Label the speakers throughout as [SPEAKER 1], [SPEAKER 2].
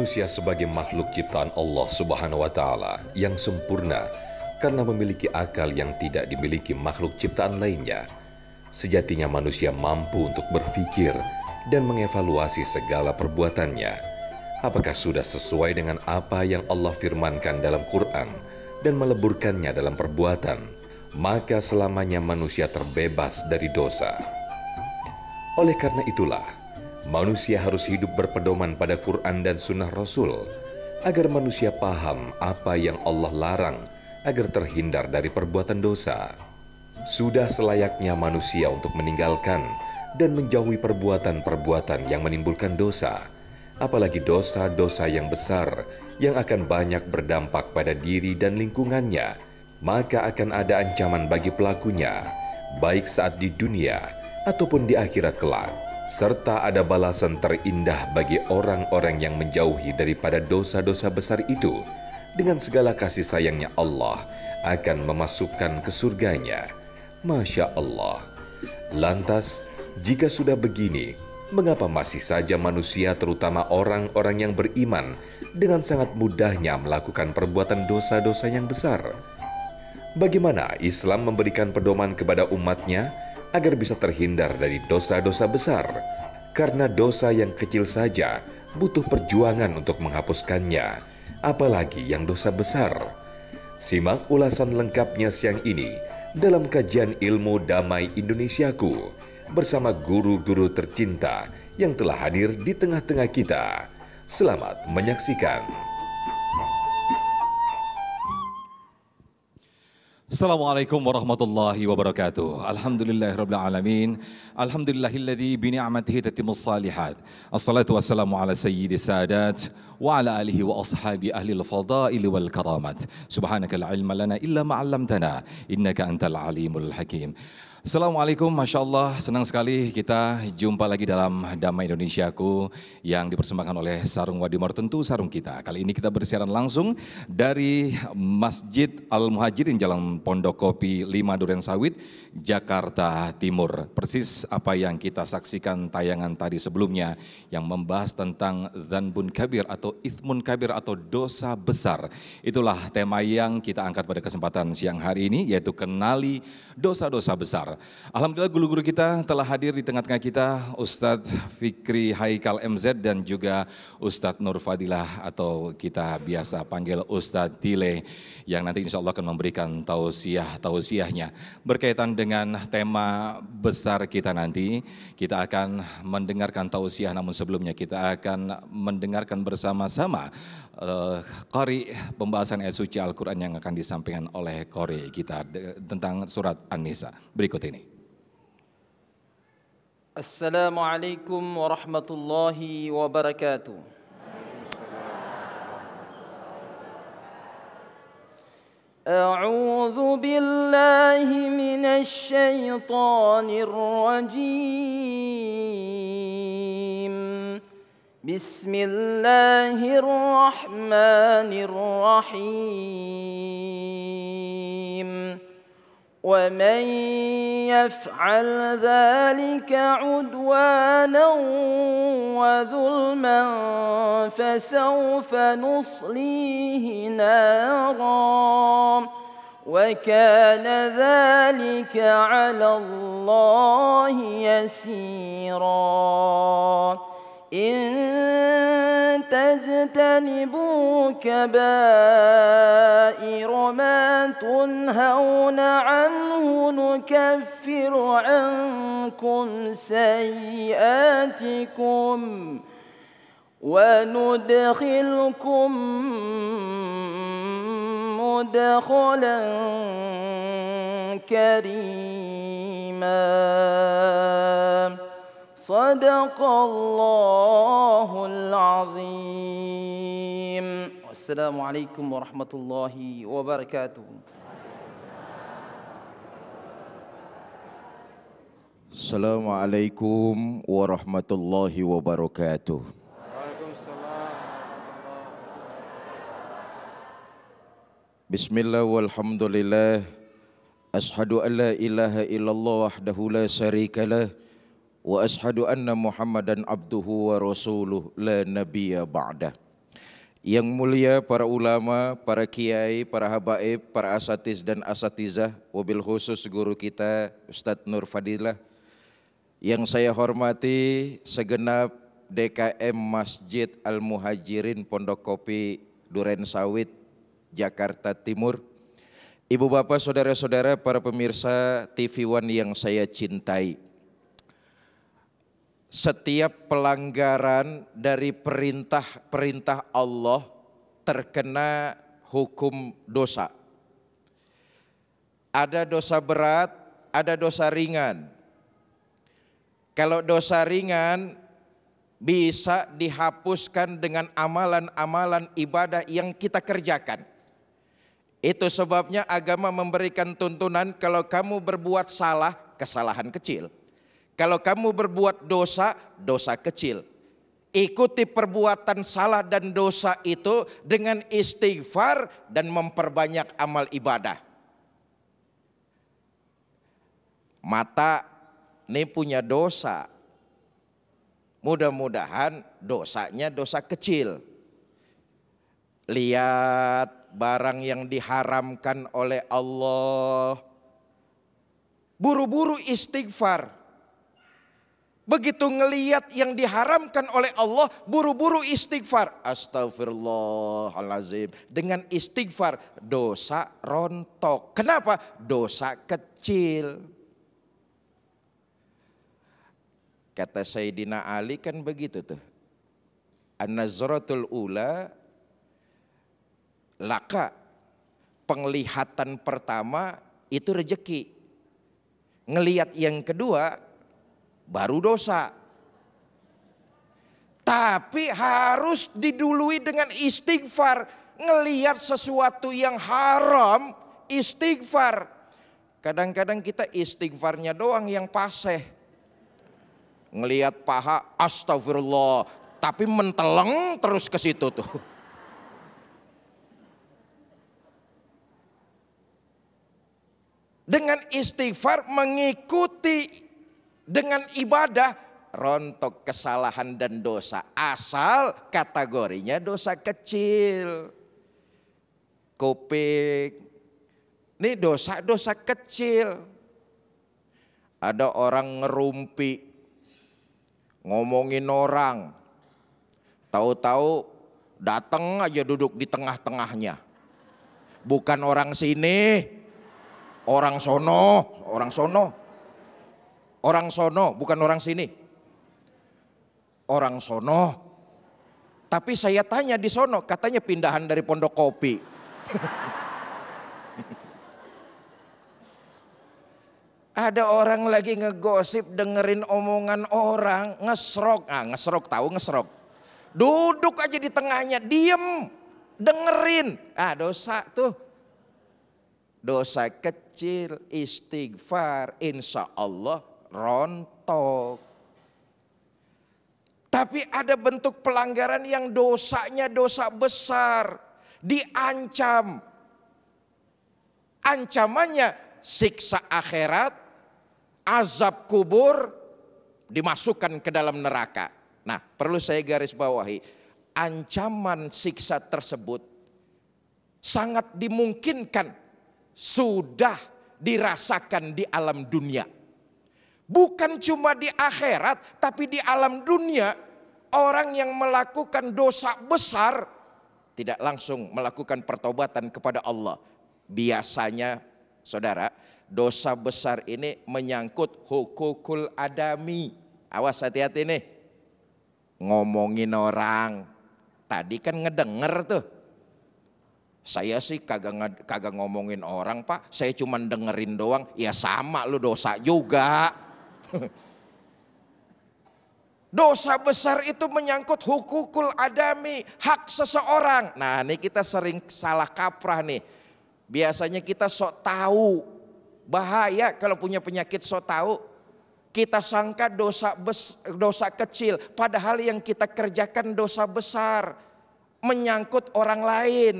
[SPEAKER 1] Manusia sebagai makhluk ciptaan Allah Subhanahu wa Ta'ala yang sempurna karena memiliki akal yang tidak dimiliki makhluk ciptaan lainnya. Sejatinya manusia mampu untuk berpikir dan mengevaluasi segala perbuatannya. Apakah sudah sesuai dengan apa yang Allah firmankan dalam Quran dan meleburkannya dalam perbuatan, maka selamanya manusia terbebas dari dosa. Oleh karena itulah, manusia harus hidup berpedoman pada Quran dan Sunnah Rasul, agar manusia paham apa yang Allah larang, agar terhindar dari perbuatan dosa. Sudah selayaknya manusia untuk meninggalkan dan menjauhi perbuatan-perbuatan yang menimbulkan dosa, apalagi dosa-dosa yang besar yang akan banyak berdampak pada diri dan lingkungannya, maka akan ada ancaman bagi pelakunya, baik saat di dunia ataupun di akhirat kelak. Serta ada balasan terindah bagi orang-orang yang menjauhi daripada dosa-dosa besar itu. Dengan segala kasih sayangnya Allah akan memasukkan ke surganya. Masya Allah. Lantas, jika sudah begini, mengapa masih saja manusia terutama orang-orang yang beriman dengan sangat mudahnya melakukan perbuatan dosa-dosa yang besar? Bagaimana Islam memberikan pedoman kepada umatnya agar bisa terhindar dari dosa-dosa besar? Karena dosa yang kecil saja butuh perjuangan untuk menghapuskannya, apalagi yang dosa besar. Simak ulasan lengkapnya siang ini dalam kajian ilmu Damai Indonesiaku bersama guru-guru tercinta yang telah hadir di tengah-tengah kita. Selamat menyaksikan.
[SPEAKER 2] Assalamualaikum warahmatullahi wabarakatuh. Alhamdulillahirabbil alamin. Alhamdulillahilladzi bi ni'matihi tatimmus shalihat. Assalatu wassalamu ala sayyidis sadat wa ala alihi wa ashabi ahlil fadail wal karamat. Subhanakal ilma lana illa ma 'allamtana innaka antal alimul hakim. Assalamualaikum, Masya Allah, senang sekali kita jumpa lagi dalam Damai Indonesiaku yang dipersembahkan oleh Sarung Wadimor, tentu sarung kita. Kali ini kita bersiaran langsung dari Masjid Al-Muhajirin Jalan Pondok Kopi 5 Duren Sawit, Jakarta Timur. Persis apa yang kita saksikan tayangan tadi sebelumnya yang membahas tentang Dzanbun Kabir atau Ithmun Kabir atau dosa besar. Itulah tema yang kita angkat pada kesempatan siang hari ini, yaitu kenali dosa-dosa besar. Alhamdulillah guru-guru kita telah hadir di tengah-tengah kita, Ustadz Fikri Haikal MZ dan juga Ustadz Nur Fadilah atau kita biasa panggil Ustadz Tile yang nanti insya Allah akan memberikan tausiahnya berkaitan dengan tema besar kita nanti. Kita akan mendengarkan tausiah, namun sebelumnya kita akan mendengarkan bersama-sama qari pembahasan ayat suci Al-Quran yang akan disampaikan oleh qari kita tentang surat An-Nisa berikut ini.
[SPEAKER 3] Assalamualaikum warahmatullahi wabarakatuh. A'udzu billahi minasy syaithanir rajim. Bismillahirrahmanirrahim. ومن يفعل ذلك عدوانا وظلما فسوف نصليه نارا وكان ذلك على الله يسيرا إن تجتنبوا كبائر ما تنهون عنه نكفر عنكم سيئاتكم وندخلكم مدخلا كريما Sadaqallahul azim. Wassalamualaikum warahmatullahi wabarakatuh.
[SPEAKER 4] Assalamualaikum warahmatullahi wabarakatuh. Bismillah walhamdulillah. Ashhadu an la ilaha illallah wahdahu la syarikalah. Wa ashhadu anna Muhammadan abduhu wa rasuluh la nabiyya ba'dah. Yang mulia para ulama, para kiai, para habaib, para asatiz dan asatizah, wabil khusus guru kita Ustadz Nur Fadilah. Yang saya hormati segenap DKM Masjid Al-Muhajirin Pondok Kopi Duren Sawit, Jakarta Timur. Ibu bapak, saudara-saudara, para pemirsa TV One yang saya cintai. Setiap pelanggaran dari perintah Allah terkena hukum dosa. Ada dosa berat, ada dosa ringan. Kalau dosa ringan bisa dihapuskan dengan amalan-amalan ibadah yang kita kerjakan. Itu sebabnya agama memberikan tuntunan kalau kamu berbuat salah, kesalahan kecil. Kalau kamu berbuat dosa, dosa kecil. Ikuti perbuatan salah dan dosa itu dengan istighfar dan memperbanyak amal ibadah. Mata ini punya dosa. Mudah-mudahan dosanya dosa kecil. Lihat barang yang diharamkan oleh Allah, buru-buru istighfar. Begitu ngelihat yang diharamkan oleh Allah, buru-buru istighfar. Astagfirullahalazim. Dengan istighfar dosa rontok. Kenapa? Dosa kecil. Kata Sayyidina Ali kan begitu tuh. An-nazratul ula laka. Penglihatan pertama itu rejeki. Ngelihat yang kedua baru dosa. Tapi harus didului dengan istighfar. Ngelihat sesuatu yang haram, istighfar. Kadang-kadang kita istighfarnya doang yang paseh. Ngelihat paha, astagfirullah, tapi menteleng terus ke situ tuh. Dengan istighfar mengikuti dengan ibadah, rontok kesalahan dan dosa. Asal kategorinya dosa kecil. Kuping, ini dosa-dosa kecil. Ada orang ngerumpi, ngomongin orang, tahu-tahu datang aja duduk di tengah-tengahnya. Bukan orang sini, orang sono, orang sono. Orang sono, bukan orang sini. Orang sono. Tapi saya tanya di sono, katanya pindahan dari Pondok Kopi. Ada orang lagi ngegosip, dengerin omongan orang, ngesrok. Ngesrok, tahu ngesrok? Duduk aja di tengahnya, diem, dengerin. Dosa tuh. Dosa kecil, istighfar, insya Allah rontok. Tapi ada bentuk pelanggaran yang dosanya dosa besar, diancam. Ancamannya siksa akhirat, azab kubur, dimasukkan ke dalam neraka. Nah, perlu saya garis bawahi, ancaman siksa tersebut sangat dimungkinkan sudah dirasakan di alam dunia. Bukan cuma di akhirat, tapi di alam dunia orang yang melakukan dosa besar tidak langsung melakukan pertobatan kepada Allah. Biasanya, saudara, dosa besar ini menyangkut hukukul adami. Awas, hati-hati nih. Ngomongin orang. Tadi kan ngedenger tuh. Saya sih kagak ngomongin orang, Pak. Saya cuma dengerin doang. Ya sama, lu dosa juga. Dosa besar itu menyangkut hukukul adami, hak seseorang. Nah, ini kita sering salah kaprah nih. Biasanya kita sok tahu. Bahaya kalau punya penyakit sok tahu. Kita sangka dosa kecil, padahal yang kita kerjakan dosa besar, menyangkut orang lain.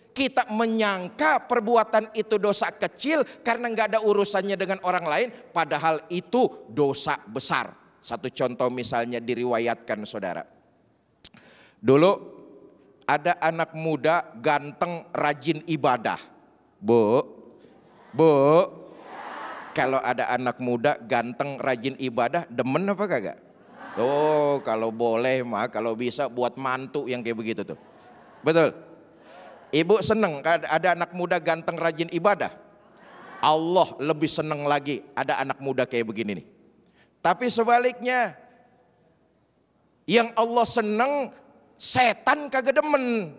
[SPEAKER 4] Kita menyangka perbuatan itu dosa kecil karena nggak ada urusannya dengan orang lain, padahal itu dosa besar. Satu contoh misalnya diriwayatkan, saudara. Dulu ada anak muda ganteng rajin ibadah. Bu, kalau ada anak muda ganteng rajin ibadah, demen apa kagak? Oh, kalau boleh mah, kalau bisa buat mantu yang kayak begitu tuh. Betul. Ibu seneng ada anak muda ganteng rajin ibadah. Allah lebih seneng lagi ada anak muda kayak begini nih. Tapi sebaliknya, yang Allah seneng, setan kagak demen.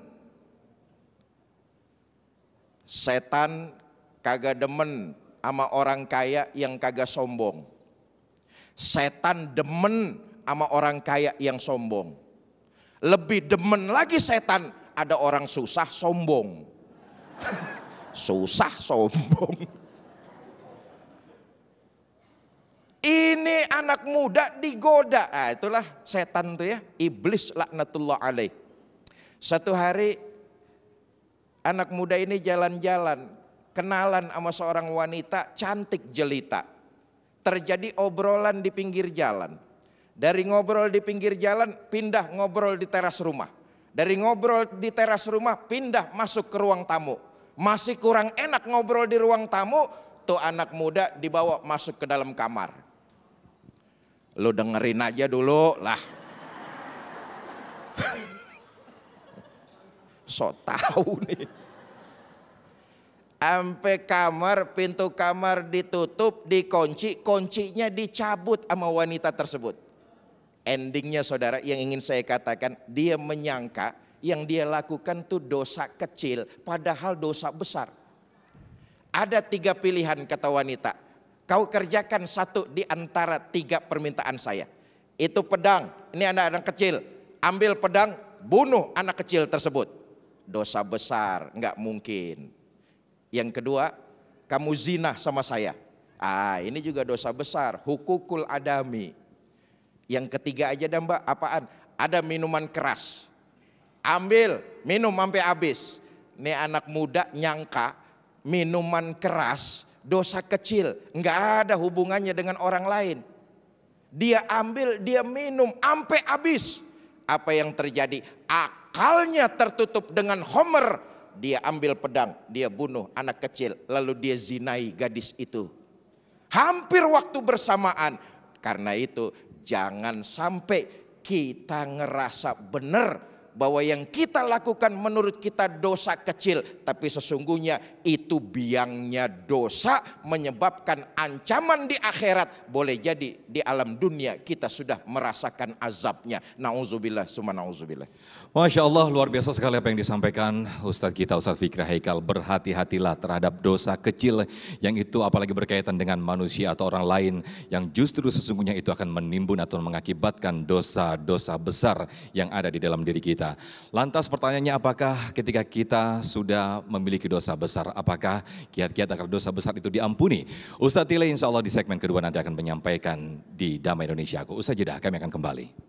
[SPEAKER 4] Setan kagak demen sama orang kaya yang kagak sombong. Setan demen sama orang kaya yang sombong. Lebih demen lagi setan ada orang susah sombong. Susah sombong. Ini anak muda digoda. Nah, itulah setan tuh ya, iblis laknatullah alaih. Satu hari anak muda ini jalan-jalan, kenalan sama seorang wanita cantik jelita. Terjadi obrolan di pinggir jalan. Dari ngobrol di pinggir jalan pindah ngobrol di teras rumah. Dari ngobrol di teras rumah pindah masuk ke ruang tamu. Masih kurang enak ngobrol di ruang tamu, tuh anak muda dibawa masuk ke dalam kamar. Lu dengerin aja dulu lah. Sok tahu nih. Sampai kamar, pintu kamar ditutup, dikunci, kuncinya dicabut sama wanita tersebut. Endingnya saudara, yang ingin saya katakan, dia menyangka yang dia lakukan itu dosa kecil, padahal dosa besar. Ada 3 pilihan kata wanita. Kau kerjakan satu di antara 3 permintaan saya. Itu pedang, ini anak-anak kecil. Ambil pedang, bunuh anak kecil tersebut. Dosa besar, nggak mungkin. Yang kedua, kamu zina sama saya. Ini juga dosa besar, hukukul adami. Yang ketiga aja dah mbak, apaan? Ada minuman keras. Ambil, minum sampai habis. Nih anak muda nyangka minuman keras dosa kecil, nggak ada hubungannya dengan orang lain. Dia ambil, dia minum sampai habis. Apa yang terjadi? Akalnya tertutup dengan homer. Dia ambil pedang, dia bunuh anak kecil, lalu dia zinai gadis itu. Hampir waktu bersamaan. Karena itu jangan sampai kita ngerasa benar bahwa yang kita lakukan menurut kita dosa kecil, tapi sesungguhnya itu biangnya dosa menyebabkan ancaman di akhirat. Boleh jadi di alam dunia kita sudah merasakan azabnya. Nauzubillah summa nauzubillah.
[SPEAKER 2] Masya Allah, luar biasa sekali apa yang disampaikan Ustadz kita, Ustadz Fikri Haikal. Berhati-hatilah terhadap dosa kecil yang itu apalagi berkaitan dengan manusia atau orang lain, yang justru sesungguhnya itu akan menimbun atau mengakibatkan dosa-dosa besar yang ada di dalam diri kita. Lantas pertanyaannya, apakah ketika kita sudah memiliki dosa besar, apakah kiat-kiat agar dosa besar itu diampuni? Ustadz Tile insya Allah di segmen kedua nanti akan menyampaikan di Damai Indonesiaku. Usai jeda kami akan kembali.